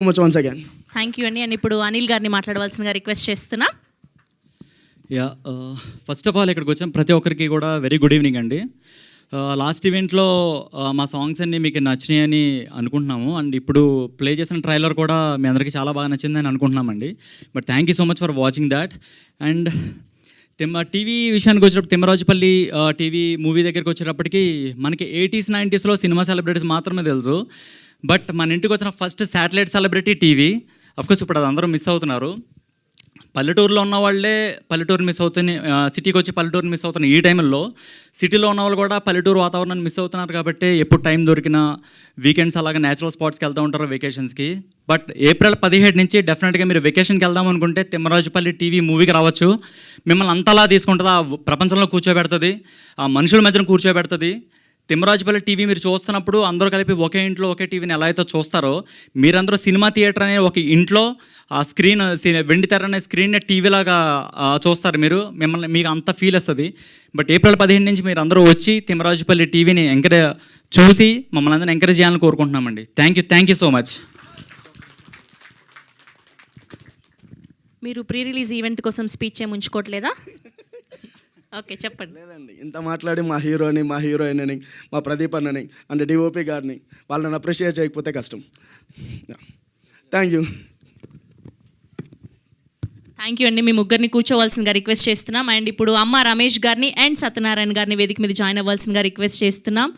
Much once again. Thank you అండి. And ఇప్పుడు అనిల్ గారిని మాట్లాడవలసిందిగా రిక్వెస్ట్ చేస్తున్నా. ఫస్ట్ ఆఫ్ ఆల్ ఇక్కడికి వచ్చిన ప్రతి ఒక్కరికి కూడా వెరీ గుడ్ ఈవినింగ్ అండి. లాస్ట్ ఈవెంట్లో మా సాంగ్స్ అన్నీ మీకు నచ్చినాయని అనుకుంటున్నాము. అండ్ ఇప్పుడు ప్లే చేసిన ట్రైలర్ కూడా మీ అందరికీ చాలా బాగా నచ్చిందని అనుకుంటున్నామండి. But thank you so much for watching that. And TV విషయానికి వచ్చేటప్పుడు తిమ్మరాజుపల్లి టీవీ మూవీ దగ్గరికి వచ్చేటప్పటికి మనకి 80s 90sలో సినిమా సెలబ్రిటీస్ మాత్రమే తెలుసు. బట్ మన ఇంటికి వచ్చిన first satellite celebrity TV. Of course ఇప్పుడు అది అందరూ మిస్ అవుతున్నారు. పల్లెటూరులో ఉన్న వాళ్ళే పల్లెటూరు మిస్ అవుతుంది, సిటీకి వచ్చి పల్లెటూరు మిస్ అవుతున్నారు. ఈ టైంలో సిటీలో ఉన్న వాళ్ళు కూడా పల్లెటూరు వాతావరణాన్ని మిస్ అవుతున్నారు. కాబట్టి ఎప్పుడు టైం దొరికినా వీకెండ్స్ అలాగే నేచురల్ స్పాట్స్కి వెళ్తూ ఉంటారు వెకేషన్స్కి. బట్ April 17 నుంచి డెఫినెట్గా మీరు వెకేషన్కి వెళ్దాం అనుకుంటే తిమ్మరాజుపల్లి టీవీ మూవీకి రావచ్చు. మిమ్మల్ని అంతలా తీసుకుంటుంది, ఆ ప్రపంచంలో కూర్చోబెడుతుంది, ఆ మనుషుల మధ్యన కూర్చోబెడుతుంది. తిమ్మరాజుపల్లి టీవీ మీరు చూస్తున్నప్పుడు అందరూ కలిపి ఒకే ఇంట్లో ఒకే టీవీని ఎలా అయితే చూస్తారో, మీరందరూ సినిమా థియేటర్ అనే ఒక ఇంట్లో ఆ స్క్రీన్ వెండి తెర అనే స్క్రీన్నే టీవీలాగా చూస్తారు. మీకు అంత ఫీల్ వస్తుంది. బట్ April 17 నుంచి మీరు అందరూ వచ్చి తిమ్మరాజుపల్లి టీవీని చూసి మమ్మల్ని అందరినీ ఎంకరేజ్ చేయాలని కోరుకుంటున్నామండి. Thank you so much. మీరు ప్రీ రిలీజ్ ఈవెంట్ కోసం స్పీచ్ ఏమి ఉంచుకోవట్లేదా? ఓకే, చెప్పండి. లేదండి, ఇంత మాట్లాడి మా హీరోయిన్ అని, మా ప్రదీప్ అన్నని అండ్ డిఓపి గారిని వాళ్ళని అప్రిషియేట్ చేయకపోతే కష్టం. Thank you. థ్యాంక్ యూ అండి. మీ ముగ్గురిని కూర్చోవలసిందిగా రిక్వెస్ట్ చేస్తున్నాం. అండ్ ఇప్పుడు అమ్మ రమేష్ గారిని అండ్ సత్యనారాయణ గారిని వేదిక మీద జాయిన్ అవ్వాల్సిందిగా రిక్వెస్ట్ చేస్తున్నాం.